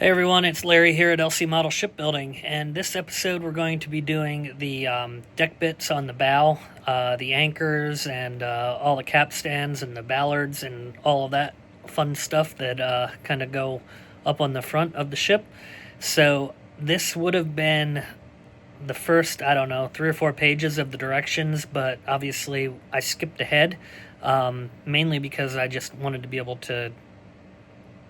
Hey everyone, it's Larry here at LC Model Shipbuilding, and this episode we're going to be doing the deck bits on the bow, the anchors, and all the capstans and the ballards and all of that fun stuff that kind of go up on the front of the ship. So this would have been the first, I don't know, 3 or 4 pages of the directions, but obviously I skipped ahead, mainly because I just wanted to be able to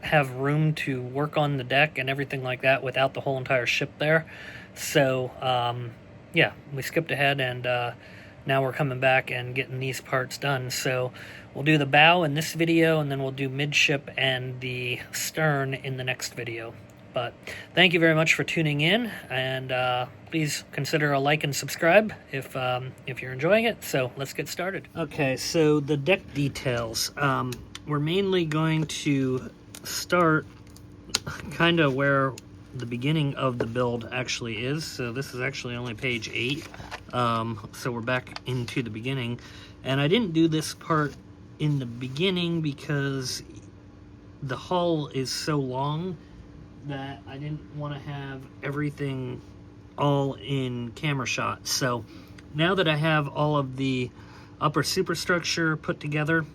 have room to work on the deck and everything like that without the whole entire ship there. So yeah, we skipped ahead, and now we're coming back and getting these parts done. So we'll do the bow in this video, and then we'll do midship and the stern in the next video. But thank you very much for tuning in, and please consider a like and subscribe if you're enjoying it. So let's get started. Okay, so the deck details. We're mainly going to start kind of where the beginning of the build actually is. So this is actually only page 8. So we're back into the beginning. And I didn't do this part in the beginning because the hull is so long that I didn't want to have everything all in camera shot. So now that I have all of the upper superstructure put together,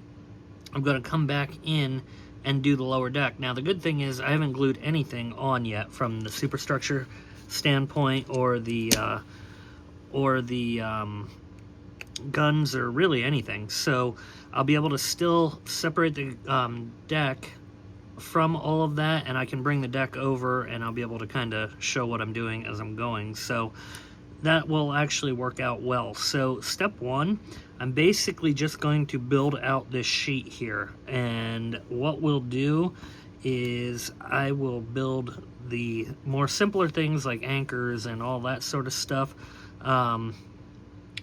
I'm going to come back in and do the lower deck. Now the good thing is I haven't glued anything on yet from the superstructure standpoint, or the guns, or really anything. So I'll be able to still separate the deck from all of that, and I can bring the deck over and I'll be able to kind of show what I'm doing as I'm going. So that will actually work out well. So step 1, I'm basically just going to build out this sheet here, and what we'll do is I will build the more simpler things like anchors and all that sort of stuff. A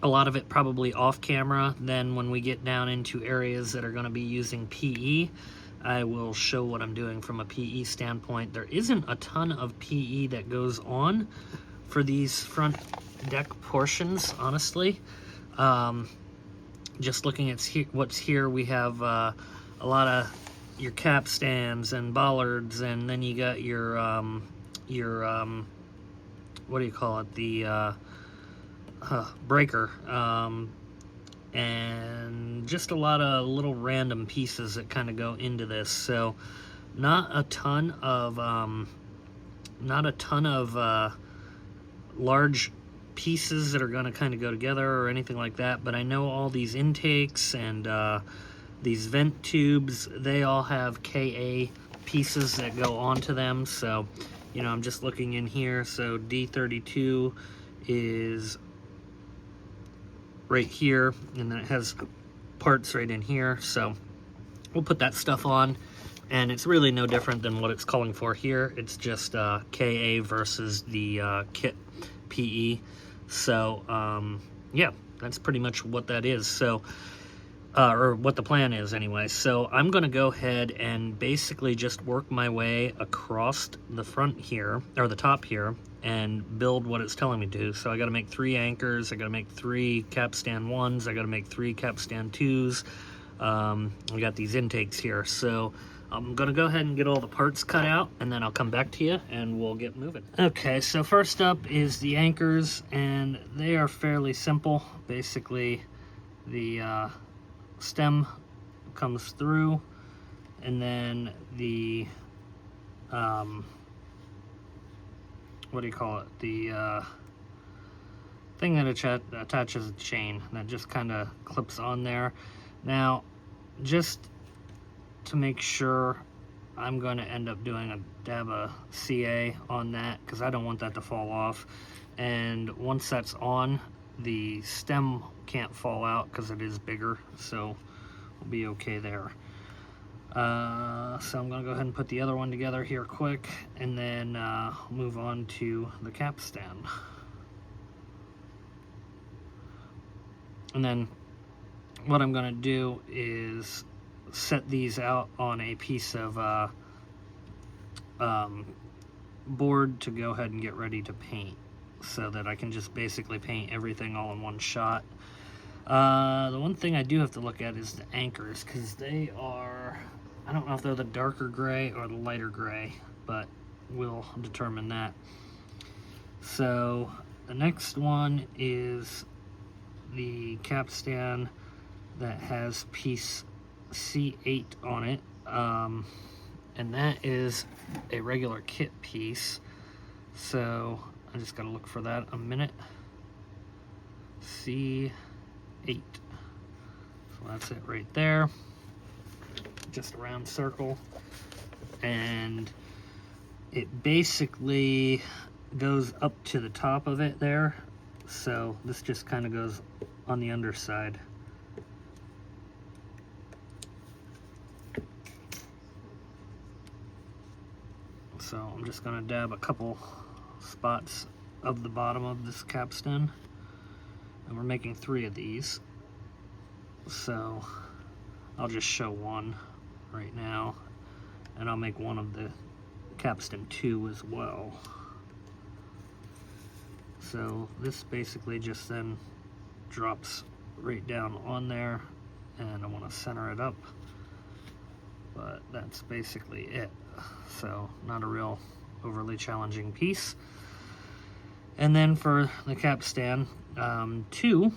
lot of it probably off camera. Then when we get down into areas that are going to be using PE, I will show what I'm doing from a PE standpoint. There isn't a ton of PE that goes on for these front deck portions, honestly. Just looking at what's here, we have a lot of your capstans and bollards, and then you got your what do you call it, the breaker, and just a lot of little random pieces that kind of go into this. So not a ton of large pieces that are going to kind of go together or anything like that, but I know all these intakes and these vent tubes, they all have KA pieces that go onto them. So, you know, I'm just looking in here. So D32 is right here, and then it has parts right in here. So we'll put that stuff on, and it's really no different than what it's calling for here. It's just KA versus the kit PE. So yeah, that's pretty much what that is. So or what the plan is anyway. So I'm going to go ahead and basically just work my way across the front here, or the top here, and build what it's telling me to. So I got to make 3 anchors, I got to make 3 capstan 1s, I got to make 3 capstan 2s. We got these intakes here. So I'm going to go ahead and get all the parts cut out, and then I'll come back to you and we'll get moving. Okay, so first up is the anchors, and they are fairly simple. Basically, the stem comes through, and then the what do you call it, the thing that attaches a chain that just kind of clips on there. Now, just to make sure, I'm going to end up doing a dab of CA on that, because I don't want that to fall off. And once that's on, the stem can't fall out because it is bigger, so we'll be okay there. So I'm going to go ahead and put the other one together here quick, and then move on to the capstan. And then what I'm going to do is set these out on a piece of board to go ahead and get ready to paint, so that I can just basically paint everything all in one shot. The one thing I do have to look at is the anchors, because they are, I don't know if they're the darker gray or the lighter gray, but will determine that. So the next one is the capstan that has piece C8 on it, and that is a regular kit piece. So I just gotta look for that a minute. C8. So that's it right there. Just a round circle. And it basically goes up to the top of it there. So this just kind of goes on the underside. So I'm just gonna dab a couple spots of the bottom of this capstan. And we're making 3 of these. So I'll just show one right now. And I'll make one of the capstan 2 as well. So this basically just then drops right down on there, and I want to center it up, but that's basically it. So not a real overly challenging piece. And then for the capstan 2,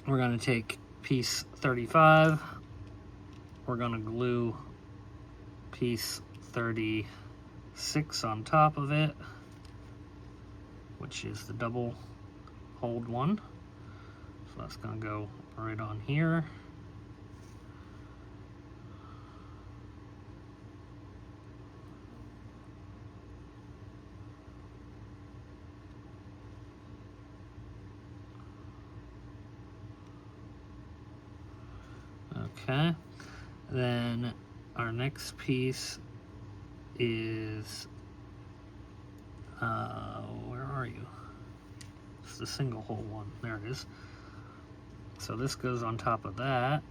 we're going to take piece 35, we're going to glue piece 36 on top of it, which is the double hold one. So that's going to go right on here. Okay, then our next piece is, where are you? It's the single hole one, there it is. So this goes on top of that.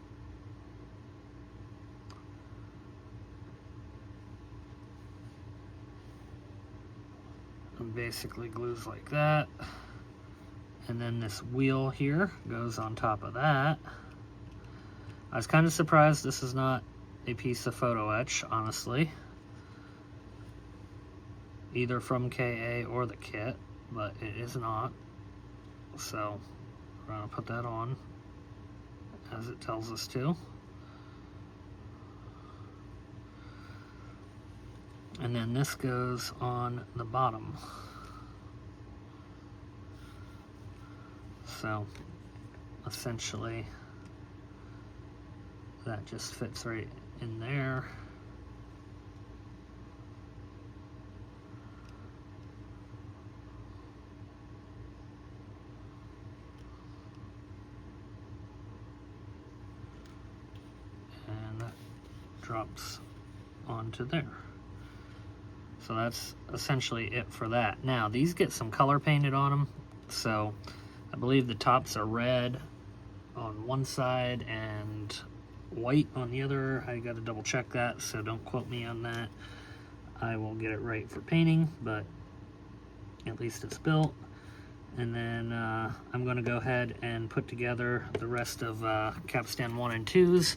And basically glues like that. And then this wheel here goes on top of that. I was kind of surprised this is not a piece of photo etch, honestly. Either from KA or the kit, but it is not. So we're gonna put that on as it tells us to. And then this goes on the bottom. So essentially that just fits right in there. And that drops onto there. So that's essentially it for that. Now these get some color painted on them. So I believe the tops are red on one side and white on the other. I got to double check that, so don't quote me on that. I will get it right for painting, but at least it's built. And then I'm going to go ahead and put together the rest of capstan 1 and 2s,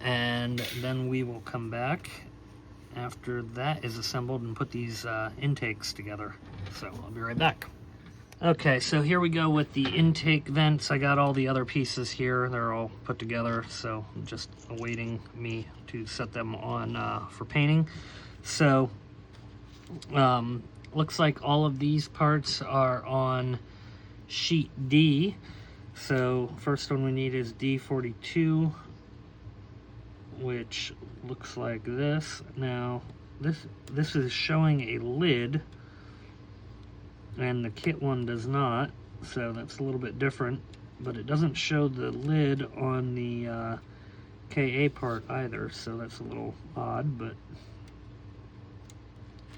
and then we will come back after that is assembled and put these intakes together. So I'll be right back. Okay, so here we go with the intake vents. I got all the other pieces here. They're all put together, so I'm just awaiting me to set them on for painting. So looks like all of these parts are on sheet D. So first one we need is D42, which looks like this. Now this is showing a lid, and the kit one does not, so that's a little bit different, but it doesn't show the lid on the KA part either, so that's a little odd, but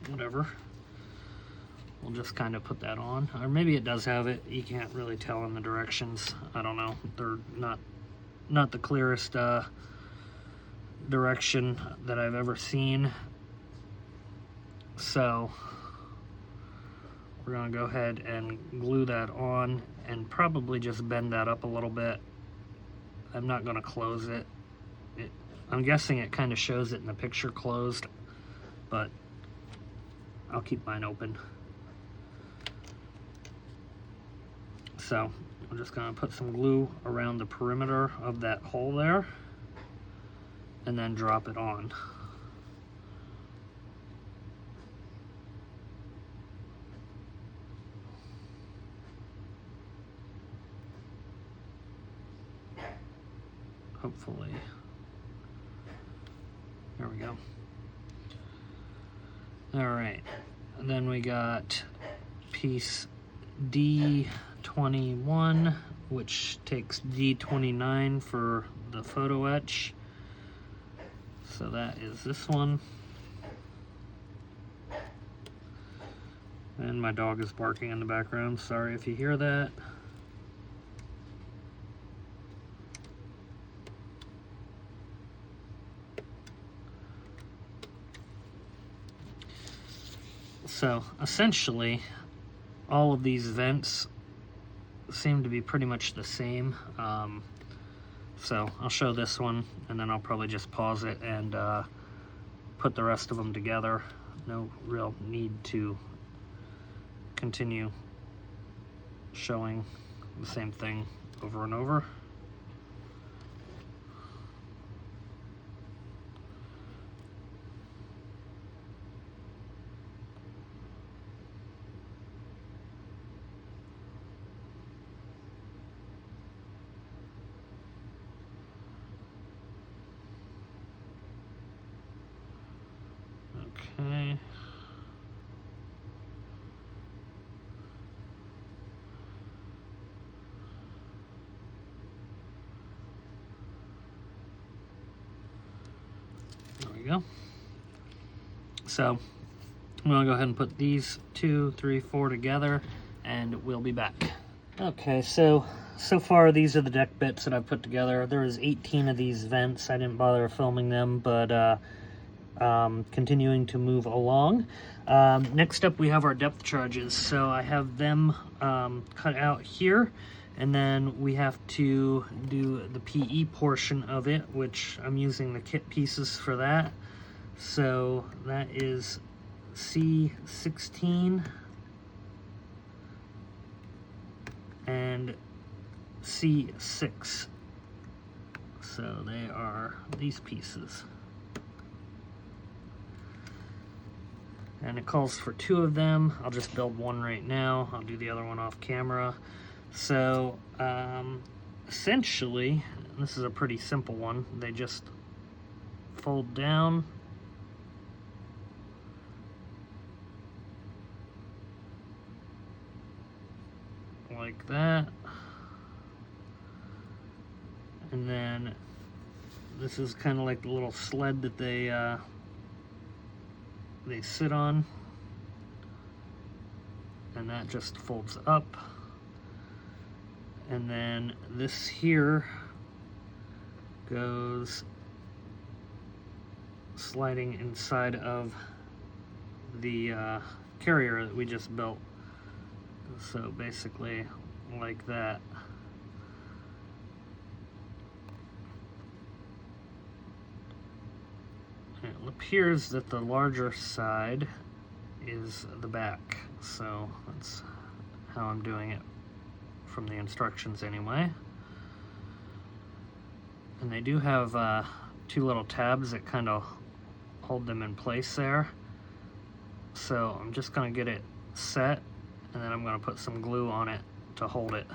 whatever. We'll just kind of put that on, or maybe it does have it. You can't really tell in the directions. I don't know. They're not the clearest direction that I've ever seen. So we're gonna go ahead and glue that on and probably just bend that up a little bit. I'm not gonna close it. I'm guessing it kind of shows it in the picture closed, but I'll keep mine open. So I'm just going to put some glue around the perimeter of that hole there and then drop it on. Hopefully. There we go. All right, and then we got piece D21, which takes D29 for the photo etch. So that is this one. And my dog is barking in the background. Sorry if you hear that. So essentially, all of these vents seem to be pretty much the same. So I'll show this one, and then I'll probably just pause it and put the rest of them together. No real need to continue showing the same thing over and over. Okay. There we go. So I'm gonna go ahead and put these 2, 3, 4 together, and we'll be back. Okay, so far these are the deck bits that I've put together. There is 18 of these vents. I didn't bother filming them, but continuing to move along. Next up we have our depth charges. So I have them cut out here, and then we have to do the PE portion of it, which I'm using the kit pieces for that. So that is C16 and C6. So they are these pieces. And it calls for 2 of them. I'll just build one right now. I'll do the other one off camera. So essentially, this is a pretty simple one. They just fold down. Like that. And then this is kind of like the little sled that they sit on, and that just folds up. And then this here goes sliding inside of the carrier that we just built. So basically like that. It appears that the larger side is the back, so that's how I'm doing it from the instructions anyway. And they do have 2 little tabs that kind of hold them in place there. So I'm just going to get it set, and then I'm going to put some glue on it to hold it.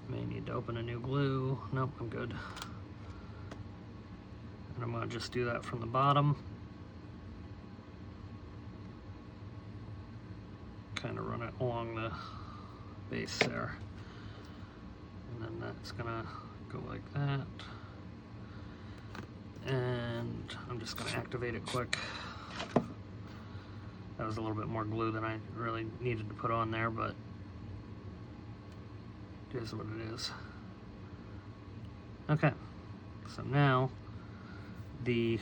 May need to open a new glue. Nope, I'm good. And I'm going to just do that from the bottom. Kind of run it along the base there. And then that's going to go like that. And I'm just going to activate it quick. That was a little bit more glue than I really needed to put on there, but it is what it is. Okay, so now the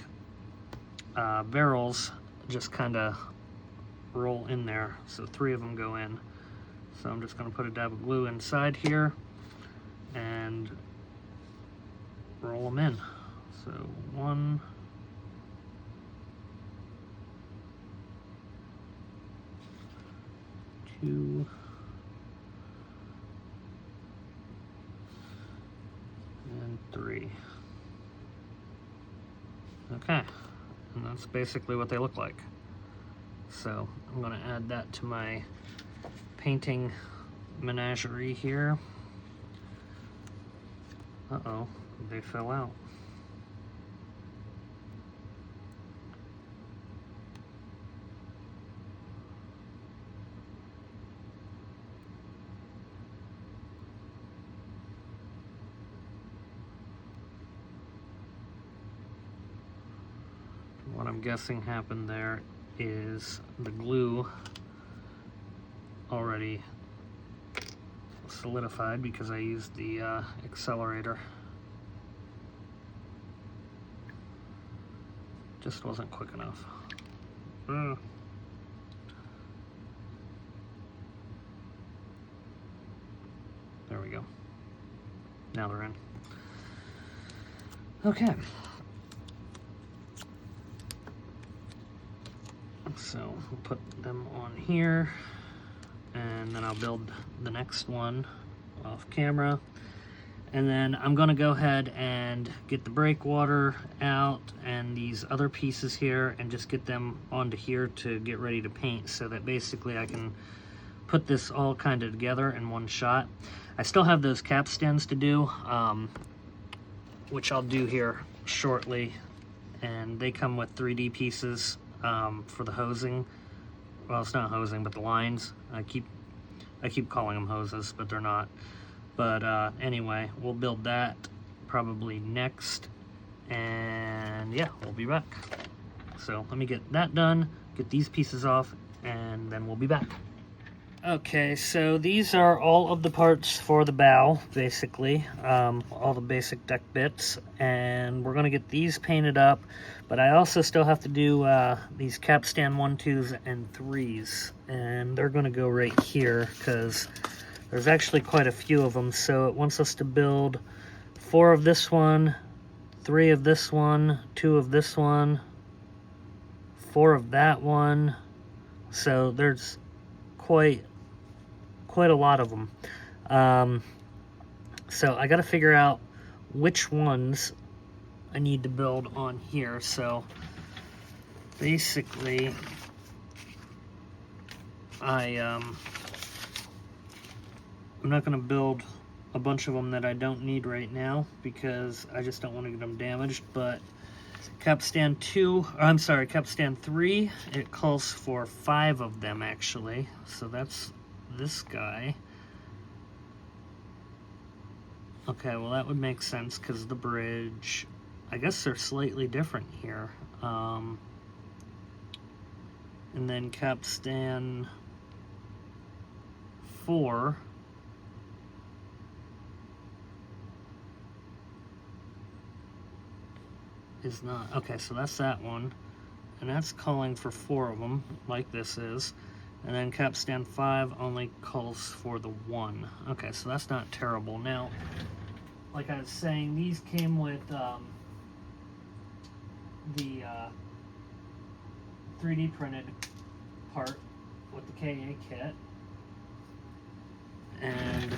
barrels just kind of roll in there. So 3 of them go in. So I'm just going to put a dab of glue inside here, and roll them in. So 1, 2, and 3. Okay, and that's basically what they look like. So I'm going to add that to my painting menagerie here. Uh-oh, they fell out. What I'm guessing happened there is the glue already solidified because I used the accelerator. Just wasn't quick enough. There we go. Now they're in. Okay. So we'll put them on here, and then I'll build the next one off camera. And then I'm gonna go ahead and get the breakwater out and these other pieces here and just get them onto here to get ready to paint, so that basically I can put this all kind of together in one shot. I still have those capstans to do, which I'll do here shortly, and they come with 3D pieces for the hosing. Well, it's not hosing, but the lines. I keep calling them hoses, but they're not. But anyway, we'll build that probably next, and yeah, we'll be back. So let me get that done, get these pieces off, and then we'll be back. Okay, so these are all of the parts for the bow, basically, all the basic deck bits, and we're going to get these painted up, but I also still have to do these capstan 1, 2s, and 3s, and they're going to go right here, because there's actually quite a few of them. So it wants us to build 4 of this one, 3 of this one, 2 of this one, 4 of that one, so there's quite a lot of them. So I got to figure out which ones I need to build on here. So basically I'm not going to build a bunch of them that I don't need right now because I just don't want to get them damaged. But capstan 3, it calls for 5 of them actually. So that's this guy. Okay, well that would make sense because the bridge, I guess they're slightly different here. And then capstan 4 is not, okay, so that's that one, and that's calling for 4 of them, like this is, and then capstan 5 only calls for the 1. Okay, so that's not terrible. Now, like I was saying, these came with the 3D printed part with the KA kit, and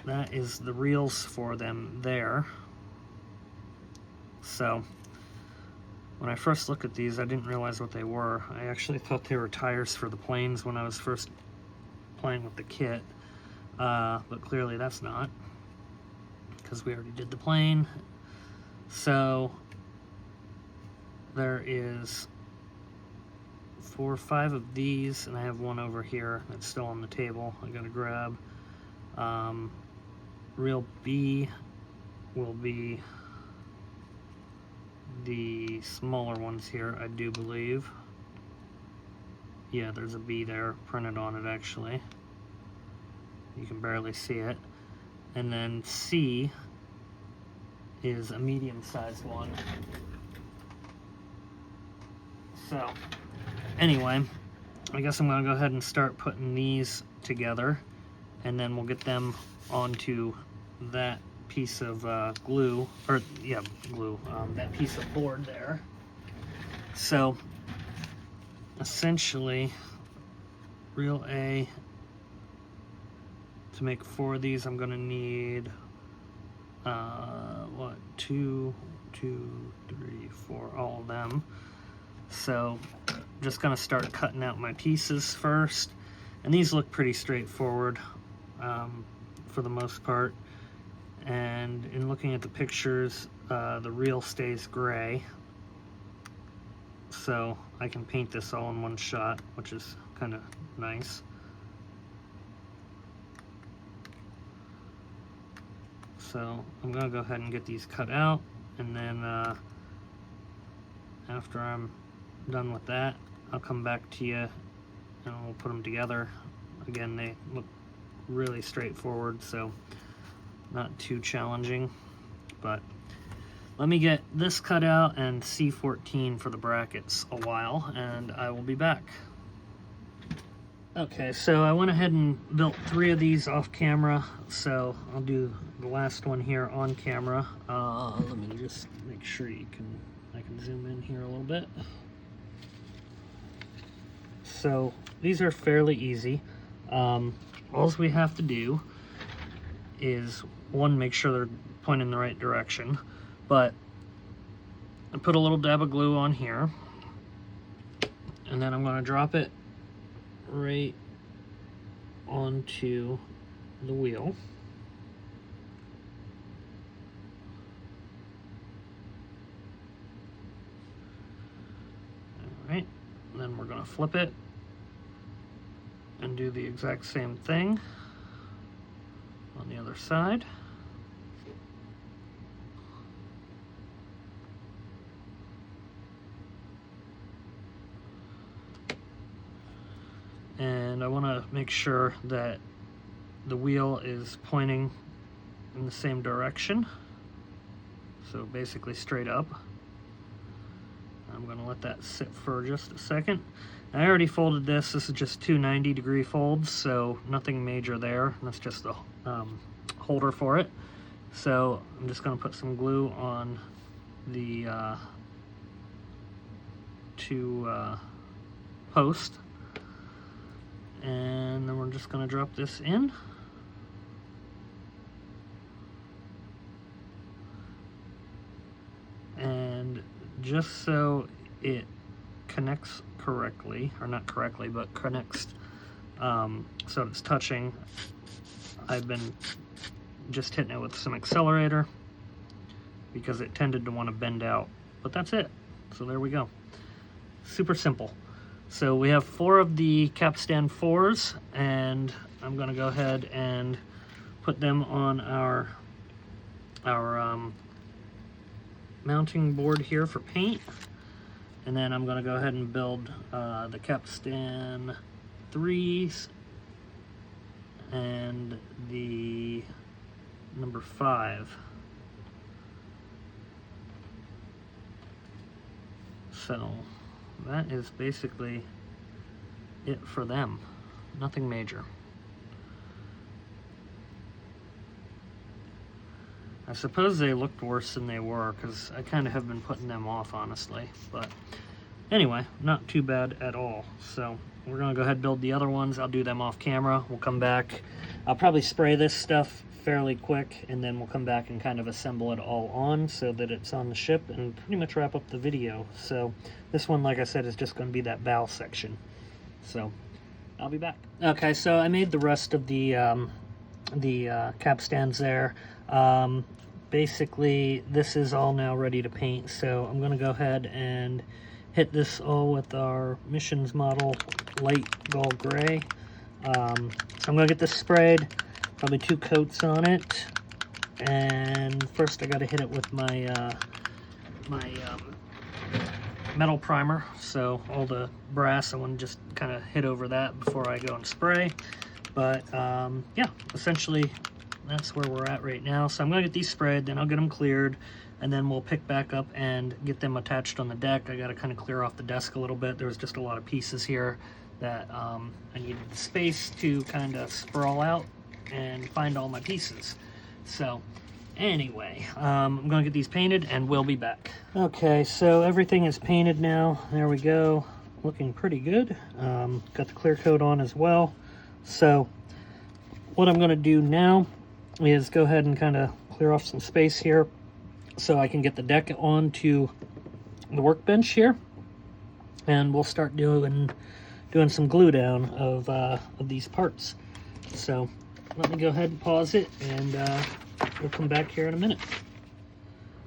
that is the reels for them there. So when I first looked at these, I didn't realize what they were. I actually thought they were tires for the planes when I was first playing with the kit, but clearly that's not, because we already did the plane. So there is 4 or 5 of these, and I have one over here that's still on the table I gotta grab. Reel B will be the smaller ones here, I do believe. Yeah, there's a B there printed on it actually. You can barely see it. And then C is a medium-sized one. So anyway, I guess I'm gonna go ahead and start putting these together, and then we'll get them onto that piece of glue, or yeah, glue, that piece of board there. So essentially, reel A, to make 4 of these, I'm gonna need what, 2, 3, 4, all of them. So just gonna start cutting out my pieces first, and these look pretty straightforward for the most part. And in looking at the pictures, the reel stays gray, so I can paint this all in one shot, which is kind of nice. So I'm gonna go ahead and get these cut out, and then after I'm done with that, I'll come back to you and we'll put them together. Again, they look really straightforward, so not too challenging. But let me get this cut out and C14 for the brackets a while, and I will be back. Okay, so I went ahead and built 3 of these off camera, so I'll do the last one here on camera. Let me just make sure I can zoom in here a little bit. So these are fairly easy. All we have to do is, one, make sure they're pointing in the right direction, but I put a little dab of glue on here, and then I'm going to drop it right onto the wheel. All right, and then we're going to flip it and do the exact same thing on the other side. And I want to make sure that the wheel is pointing in the same direction, so basically straight up. I'm going to let that sit for just a second. I already folded this. This is just 2 90-degree folds, so nothing major there. That's just the holder for it. So I'm just going to put some glue on the 2 posts, and then we're just going to drop this in. And just so it connects correctly, or not correctly, but connects so it's touching, I've been just hitting it with some accelerator because it tended to want to bend out. But that's it. So there we go. Super simple. So we have 4 of the capstan 4s, and I'm going to go ahead and put them on our mounting board here for paint. And then I'm going to go ahead and build the capstan 3s and the number 5. So that is basically it for them. Nothing major. I suppose they looked worse than they were, because I kind of have been putting them off, honestly. But anyway, not too bad at all. So we're going to go ahead and build the other ones. I'll do them off camera. We'll come back. I'll probably spray this stuff fairly quick, and then we'll come back and kind of assemble it all on so that it's on the ship and pretty much wrap up the video. So this one, like I said, is just going to be that bow section. So I'll be back. Okay, so I made the rest of the capstans there. Basically, this is all now ready to paint, so I'm going to go ahead and hit this all with our missions model light gold gray. So I'm going to get this sprayed, probably 2 coats on it, and first I got to hit it with my metal primer. So all the brass, I want to just kind of hit over that before I go and spray. But yeah, essentially that's where we're at right now. So I'm going to get these sprayed, then I'll get them cleared, and then we'll pick back up and get them attached on the deck. I got to kind of clear off the desk a little bit. There was just a lot of pieces here that I needed space to kind of sprawl out and find all my pieces. So anyway, I'm gonna get these painted and we'll be back. Okay, so everything is painted now. There we go, looking pretty good. Got the clear coat on as well. So what I'm gonna do now is go ahead and kind of clear off some space here so I can get the deck onto the workbench here, and we'll start doing some glue down of these parts. So let me go ahead and pause it, and we'll come back here in a minute.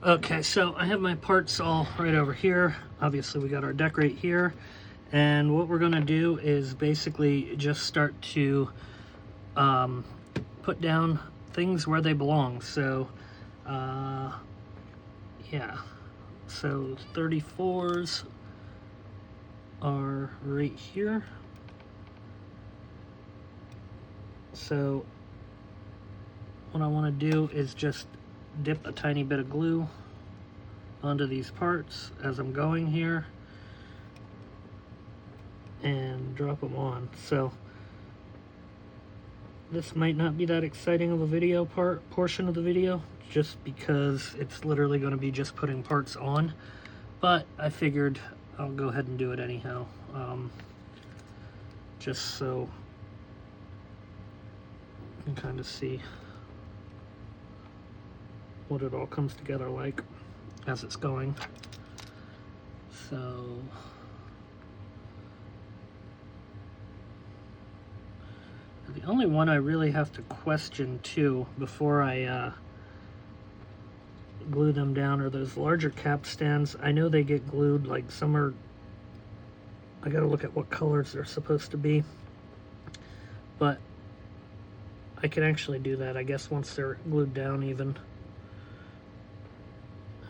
Okay, so I have my parts all right over here. Obviously we got our deck right here, and what we're gonna do is basically just start to put down things where they belong. So yeah, so 34s are right here. So what I want to do is just dip a tiny bit of glue onto these parts as I'm going here and drop them on. So this might not be that exciting of a video portion of the video, just because it's literally going to be just putting parts on, but I figured I'll go ahead and do it anyhow, just so you can kind of see what it all comes together like as it's going. So the only one I really have to question too before I glue them down are those larger capstans. I know they get glued, like some are, I gotta look at what colors they're supposed to be, but I can actually do that, I guess, once they're glued down even.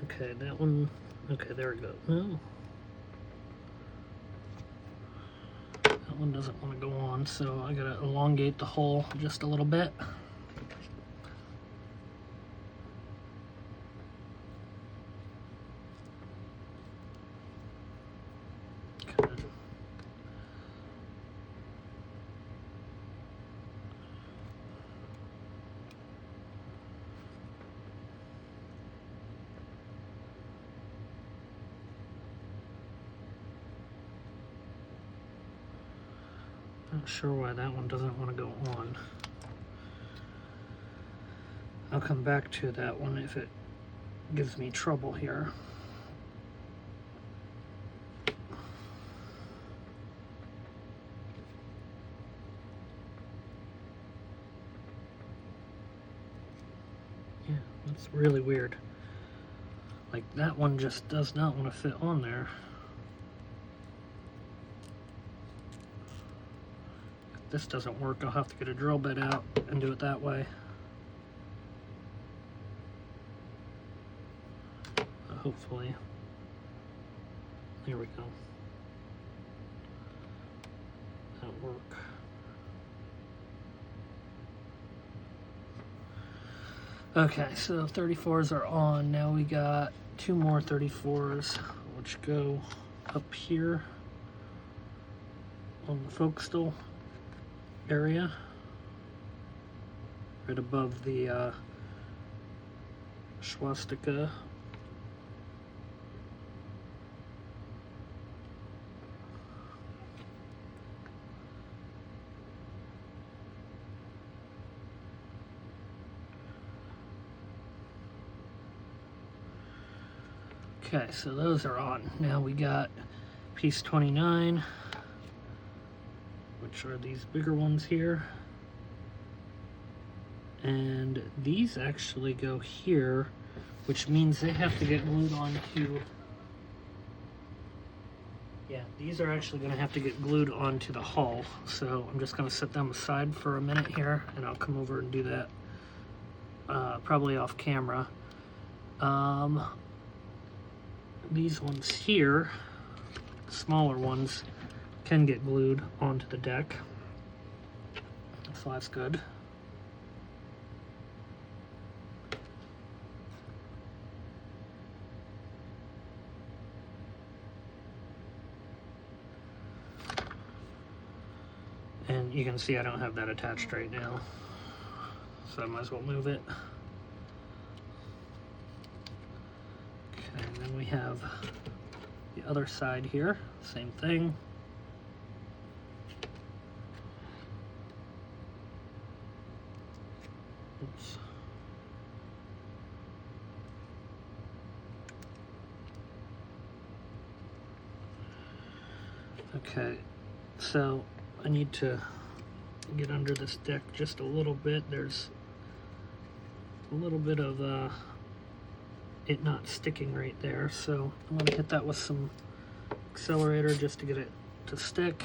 Okay, that one, okay, there we go. No, that one doesn't want to go on, so I gotta elongate the hole just a little bit. Not sure why that one doesn't want to go on. I'll come back to that one if it gives me trouble here. Yeah, that's really weird. Like, that one just does not want to fit on there. If this doesn't work, I'll have to get a drill bit out and do it that way. Hopefully. There we go. That'll work. Okay, so 34s are on. Now we got two more 34s, which go up here on the forecastle area, right above the swastika. Okay, so those are on. Now we got piece 29, which are these bigger ones here. And these actually go here, which means they have to get glued onto... Yeah, these are actually going to have to get glued onto the hull. So I'm just going to set them aside for a minute here, and I'll come over and do that probably off camera. These ones here, smaller ones, can get glued onto the deck, so that's good. And you can see I don't have that attached right now, so I might as well move it. Okay, and then we have the other side here, same thing. Oops. Okay, so I need to get under this deck just a little bit. There's a little bit of it not sticking right there, so I'm going to hit that with some accelerator just to get it to stick,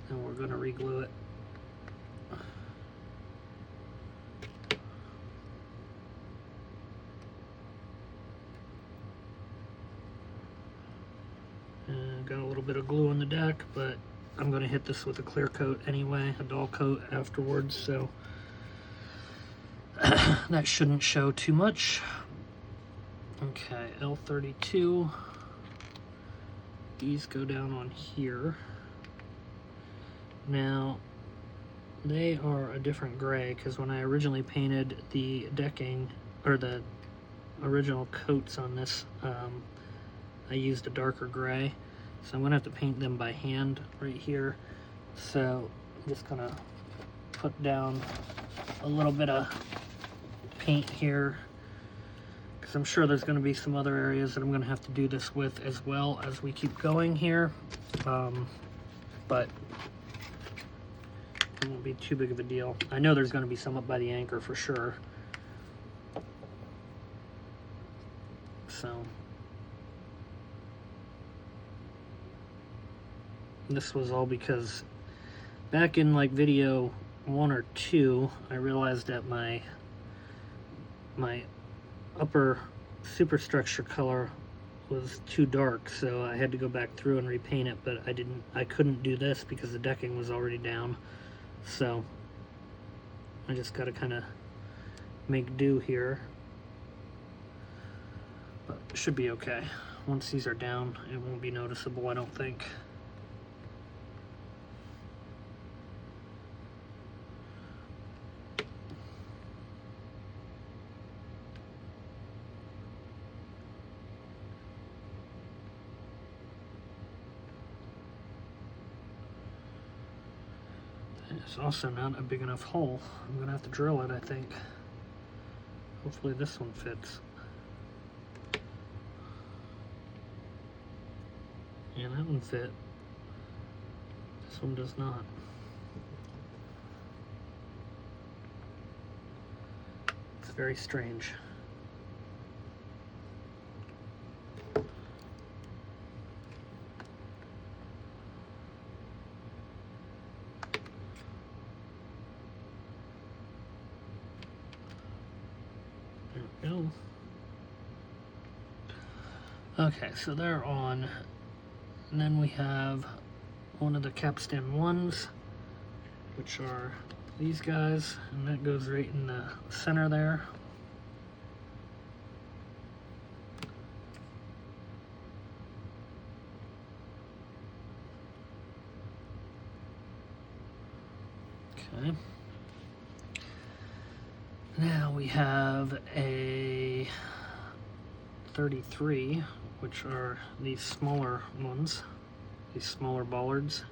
and we're going to re-glue it. And got a little bit of glue on the deck, but I'm going to hit this with a clear coat anyway, a dull coat afterwards, so that shouldn't show too much. Okay, L32. These go down on here. Now, they are a different gray because when I originally painted the decking, or the original coats on this, I used a darker gray. So I'm going to have to paint them by hand right here. So I'm just going to put down a little bit of paint here, because I'm sure there's going to be some other areas that I'm going to have to do this with as well as we keep going here, but it won't be too big of a deal. I know there's going to be some up by the anchor for sure, so this was all because back in like video 1 or 2 I realized that my upper superstructure color was too dark, so I had to go back through and repaint it, but I couldn't do this because the decking was already down, so I just got to kind of make do here, but it should be okay. Once these are down, it won't be noticeable, I don't think. It's also not a big enough hole. I'm gonna have to drill it, I think. Hopefully this one fits. Yeah, that one fit. This one does not. It's very strange. There we go. Okay, so they're on. And then we have one of the capstan ones, which are these guys, and that goes right in the center there. Okay. Now we have a 33, which are these smaller ones, these smaller bollards.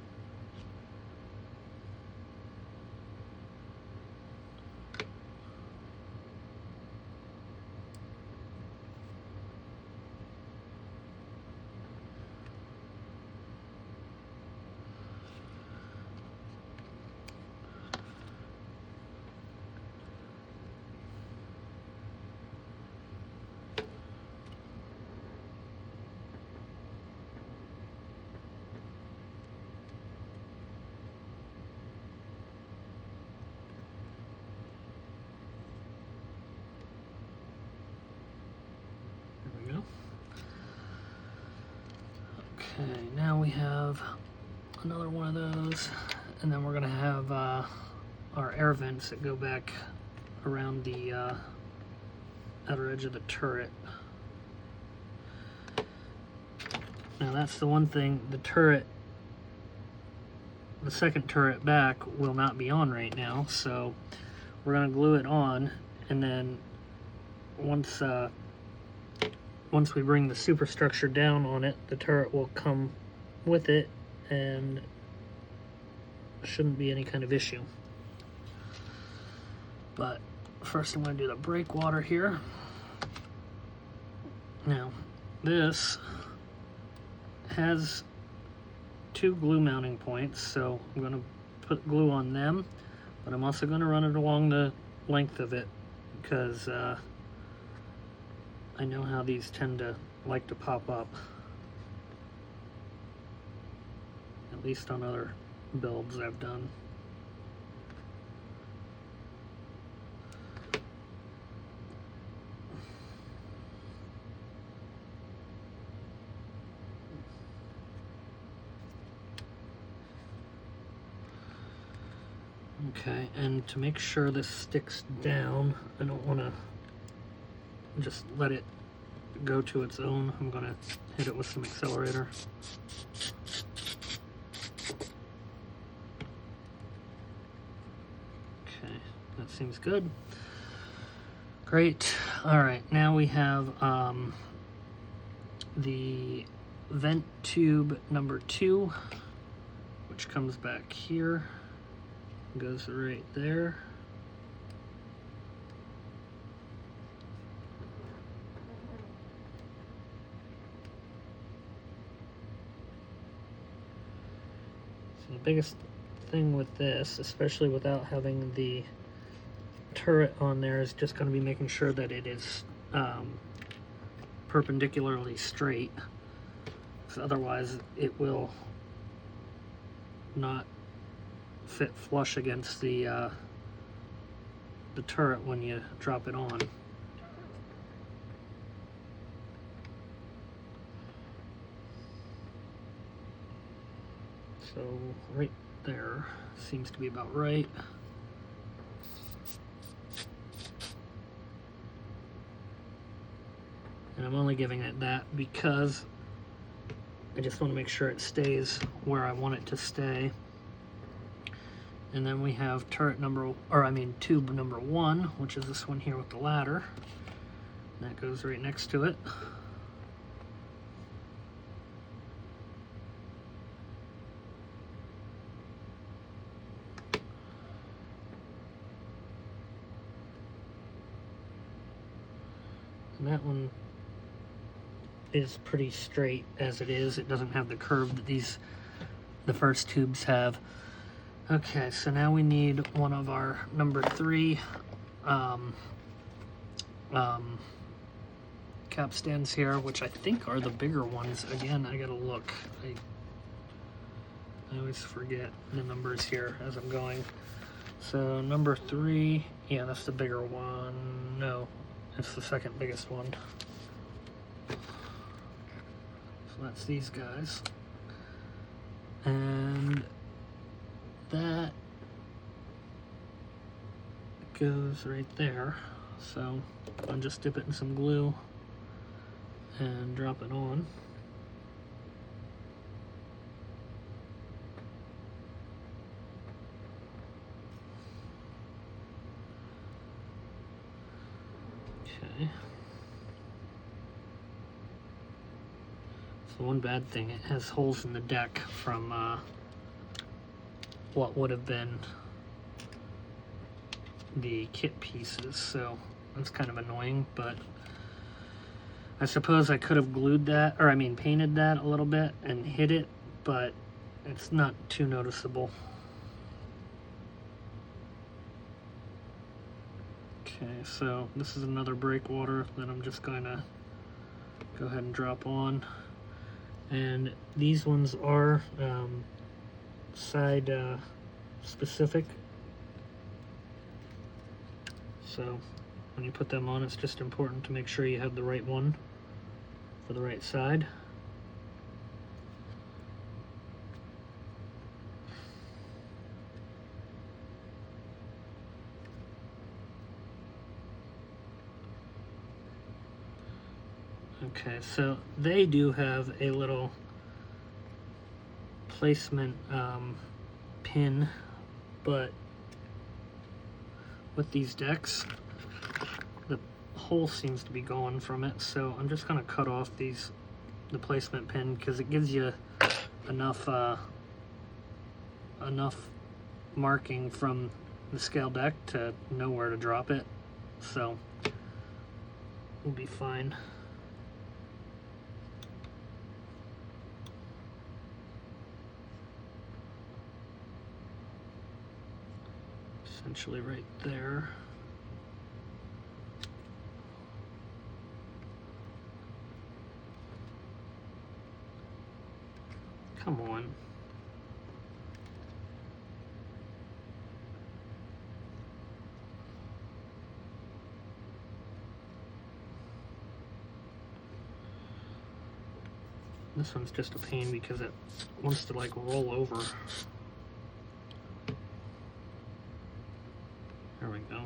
Okay, now we have another one of those, and then we're going to have our air vents that go back around the outer edge of the turret. Now that's the one thing, the turret, the second turret back will not be on right now, so we're going to glue it on, and then once we bring the superstructure down on it, the turret will come with it and shouldn't be any kind of issue. But first I'm going to do the breakwater here. Now, this has 2 glue mounting points, so I'm going to put glue on them, but I'm also going to run it along the length of it because I know how these tend to like to pop up, at least on other builds I've done. Okay, and to make sure this sticks down, I don't want to just let it go to its own. I'm going to hit it with some accelerator. Okay, that seems good. Great. All right, now we have the vent tube number 2, which comes back here, goes right there. So the biggest thing with this, especially without having the turret on there, is just going to be making sure that it is perpendicularly straight, because otherwise it will not fit flush against the turret when you drop it on. So right there seems to be about right. And I'm only giving it that because I just want to make sure it stays where I want it to stay. And then we have tube number 1, which is this one here with the ladder. And that goes right next to it. And that one is pretty straight as it is. It doesn't have the curve that the first tubes have. Okay, so now we need one of our number 3 capstans here, which I think are the bigger ones. Again, I gotta look. I always forget the numbers here as I'm going. So number 3, yeah, that's the bigger one. No, it's the second biggest one. So that's these guys. And that goes right there. So I'll just dip it in some glue and drop it on. Okay. So one bad thing, it has holes in the deck from what would have been the kit pieces, so that's kind of annoying, but I suppose I could have glued that, or painted that a little bit and hid it, but it's not too noticeable. Okay, so this is another breakwater that I'm just going to go ahead and drop on. And these ones are side specific. So when you put them on, it's just important to make sure you have the right one for the right side. Okay, so they do have a little placement pin, but with these decks, the hole seems to be going from it, so I'm just going to cut off the placement pin, because it gives you enough marking from the scale deck to know where to drop it, so we'll be fine. Essentially right there. Come on. This one's just a pain because it wants to like roll over. There we go.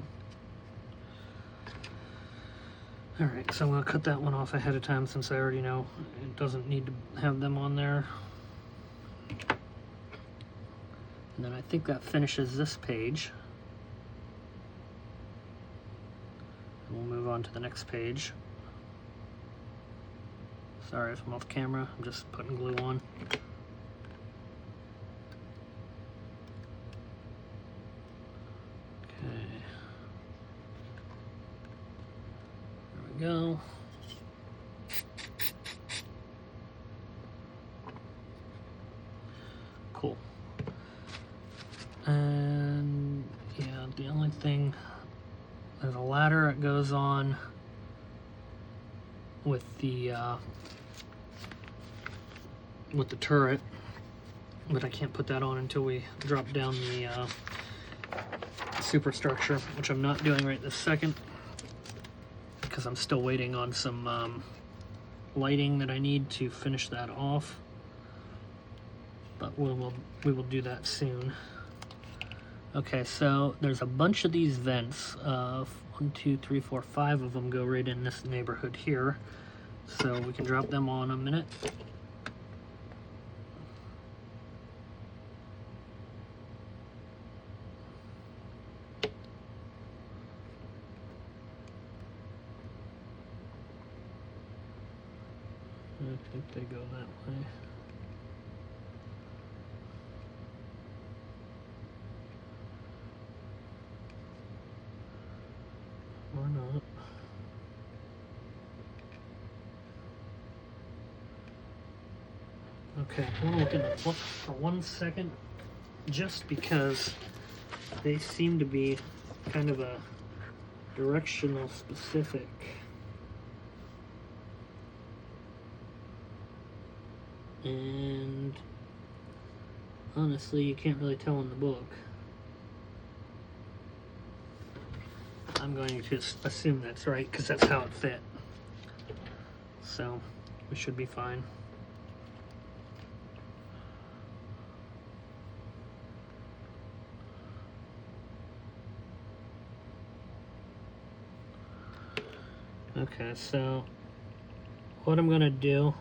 Alright, so I'm going to cut that one off ahead of time since I already know it doesn't need to have them on there. And then I think that finishes this page. And we'll move on to the next page. Sorry if I'm off camera, I'm just putting glue on. Okay. There we go. Cool. And yeah, the only thing, there's a ladder that goes on with the turret, but I can't put that on until we drop down the superstructure, which I'm not doing right this second because I'm still waiting on some lighting that I need to finish that off, but we will do that soon. Okay, so there's a bunch of these vents. 1, 2, 3, 4, 5 of them go right in this neighborhood here, so we can drop them on in a minute. I think they go that way. Or not. Okay, I want to look in the book for 1 second, just because they seem to be kind of a directional specific. And honestly, you can't really tell in the book. I'm going to assume that's right because that's how it fit. So we should be fine. Okay, so what I'm going to do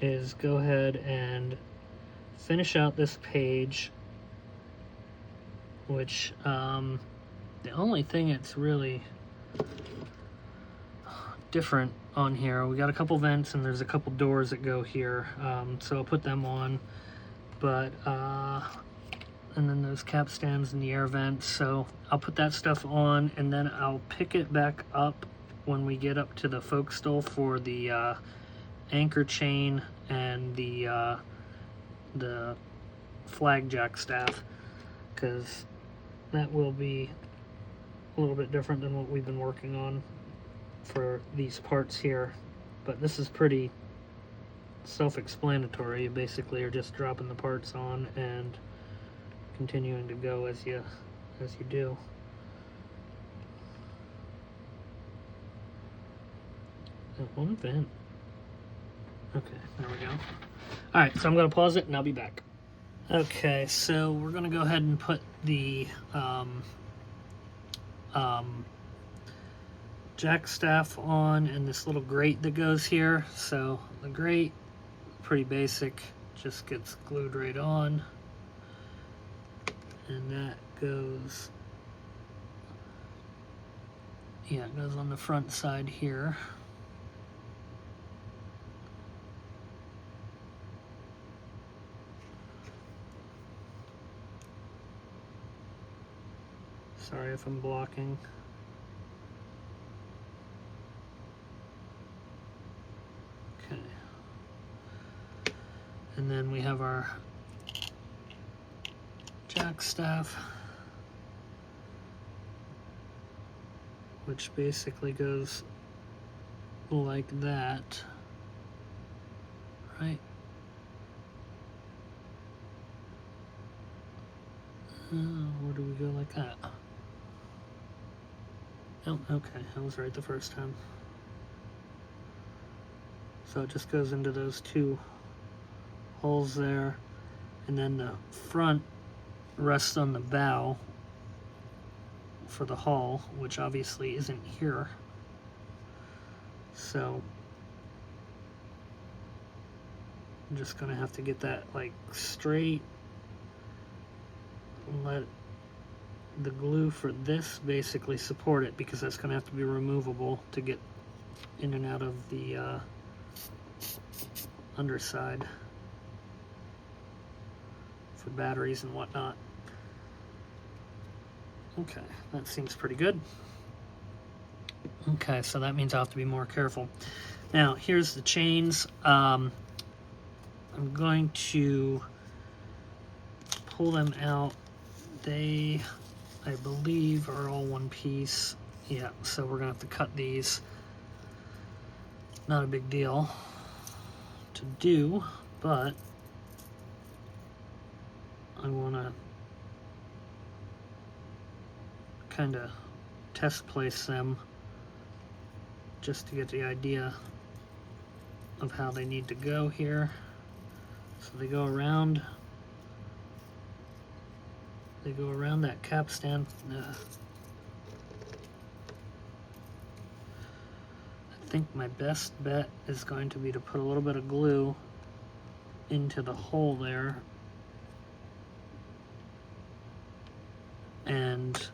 is go ahead and finish out this page, which the only thing that's really different on here, we got a couple vents and there's a couple doors that go here, so I'll put them on, but and then those capstans and the air vents, so I'll put that stuff on and then I'll pick it back up when we get up to the forecastle for the anchor chain and the flag jack staff, because that will be a little bit different than what we've been working on for these parts here, but this is pretty self-explanatory. You basically are just dropping the parts on and continuing to go as you do. That one vent. Okay, there we go. Alright, so I'm going to pause it and I'll be back. Okay, so we're going to go ahead and put the jack staff on and this little grate that goes here. So the grate, pretty basic, just gets glued right on. And that goes Yeah, it goes on the front side here. Sorry if I'm blocking. Okay. And then we have our jack staff, which basically goes like that, right? Where do we go like that? Oh, okay, I was right the first time. So it just goes into those two holes there, and then the front rests on the bow for the hull, which obviously isn't here. So I'm just gonna have to get that like straight and let the glue for this basically support it, because that's gonna have to be removable to get in and out of the underside for batteries and whatnot. Okay, that seems pretty good. Okay, so that means I'll have to be more careful. Now, here's the chains. I'm going to pull them out. They, I believe, are all one piece. Yeah, so we're gonna have to cut these. Not a big deal to do, but I wanna kind of test place them just to get the idea of how they need to go here. So they go around that capstan. I think my best bet is going to be to put a little bit of glue into the hole there and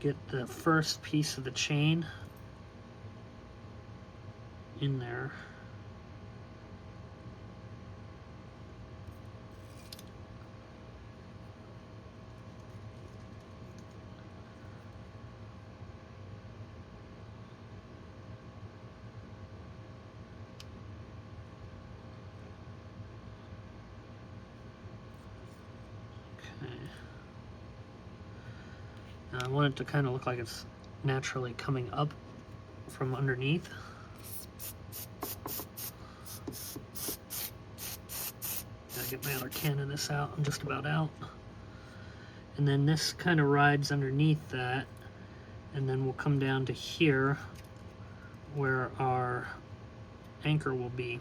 get the first piece of the chain in there. Okay. Now I want it to kind of look like it's naturally coming up from underneath. Gotta get my other can of this out. I'm just about out. And then this kind of rides underneath that, and then we'll come down to here where our anchor will be.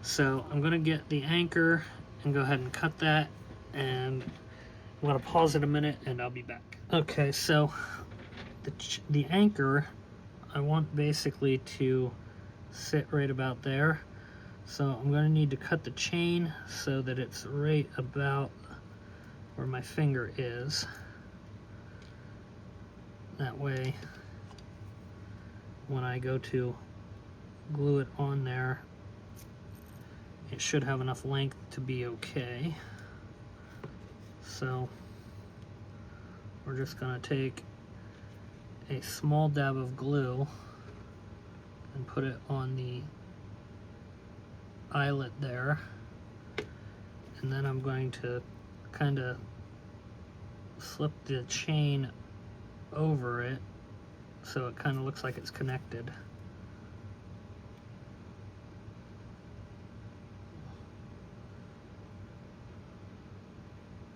So I'm going to get the anchor and go ahead and cut that, and I'm going to pause it a minute and I'll be back. Okay, so the anchor I want basically to sit right about there. So I'm going to need to cut the chain so that it's right about where my finger is. That way, when I go to glue it on there, it should have enough length to be okay. So we're just going to take a small dab of glue and put it on the eyelet there, and then I'm going to kind of slip the chain over it so it kind of looks like it's connected.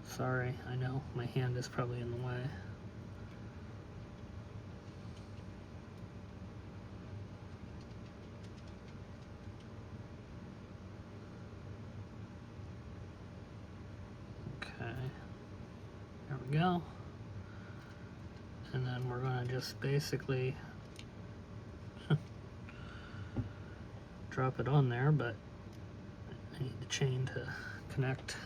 Sorry, I know my hand is probably in the way. Okay, there we go. And then we're going to just basically drop it on there, but I need the chain to connect.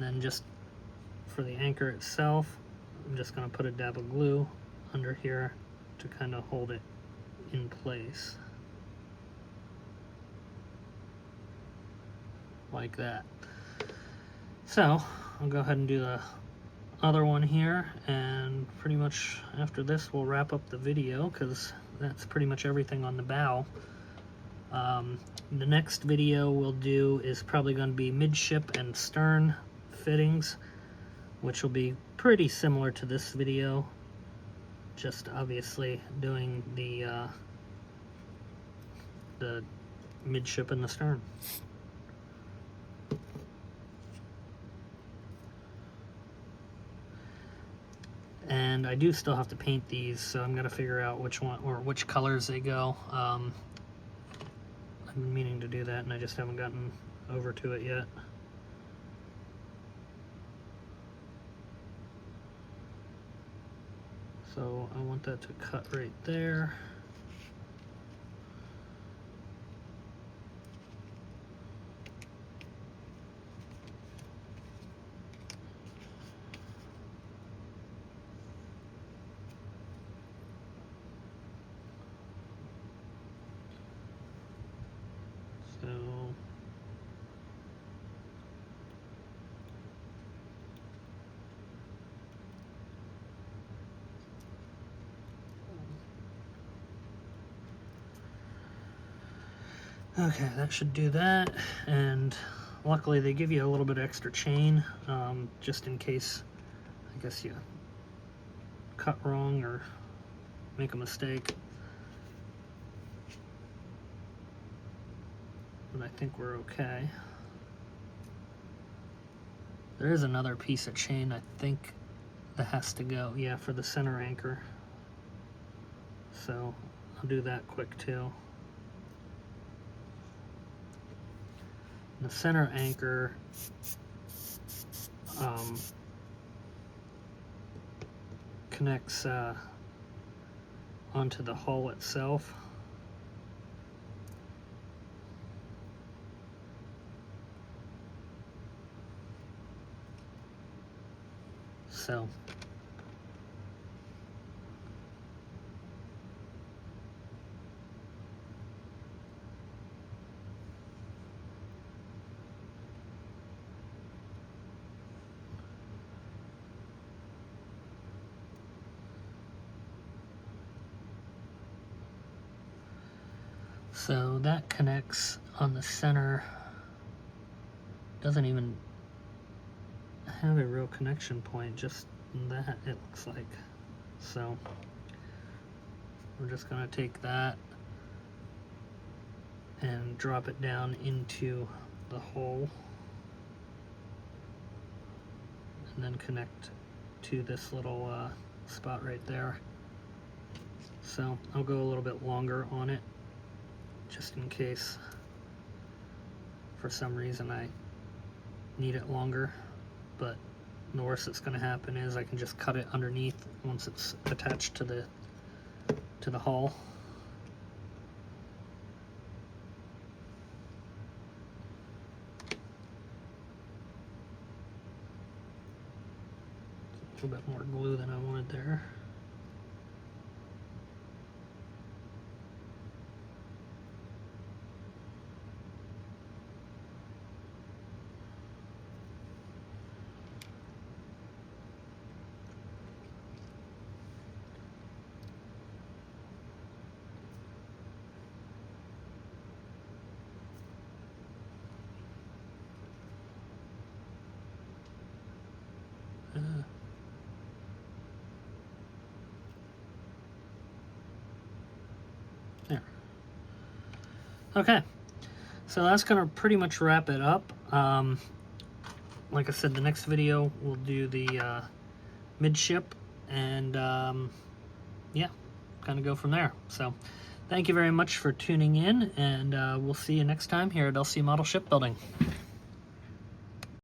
then just for the anchor itself, I'm just going to put a dab of glue under here to kind of hold it in place. Like that. So I'll go ahead and do the other one here, and pretty much after this we'll wrap up the video, because that's pretty much everything on the bow. The next video we'll do is probably going to be midship and stern fittings, which will be pretty similar to this video, just obviously doing the midship and the stern. And I do still have to paint these, so I'm gonna figure out which one or which colors they go. I've been meaning to do that, and I just haven't gotten over to it yet. So I want that to cut right there. Okay, that should do that, and luckily they give you a little bit extra chain, just in case, I guess, you cut wrong or make a mistake. But I think we're okay. There is another piece of chain, I think, that has to go, yeah, for the center anchor. So I'll do that quick too. The center anchor connects onto the hull itself. So that connects on the center. Doesn't even have a real connection point, just that, it looks like. So we're just going to take that and drop it down into the hole, and then connect to this little spot right there. So I'll go a little bit longer on it, just in case for some reason I need it longer. But the worst that's going to happen is I can just cut it underneath once it's attached to the hull. A little bit more glue than I wanted there. There. Okay, so that's going to pretty much wrap it up. Like I said, the next video we'll do the midship, and yeah, kind of go from there. So thank you very much for tuning in, and we'll see you next time here at LC Model Shipbuilding.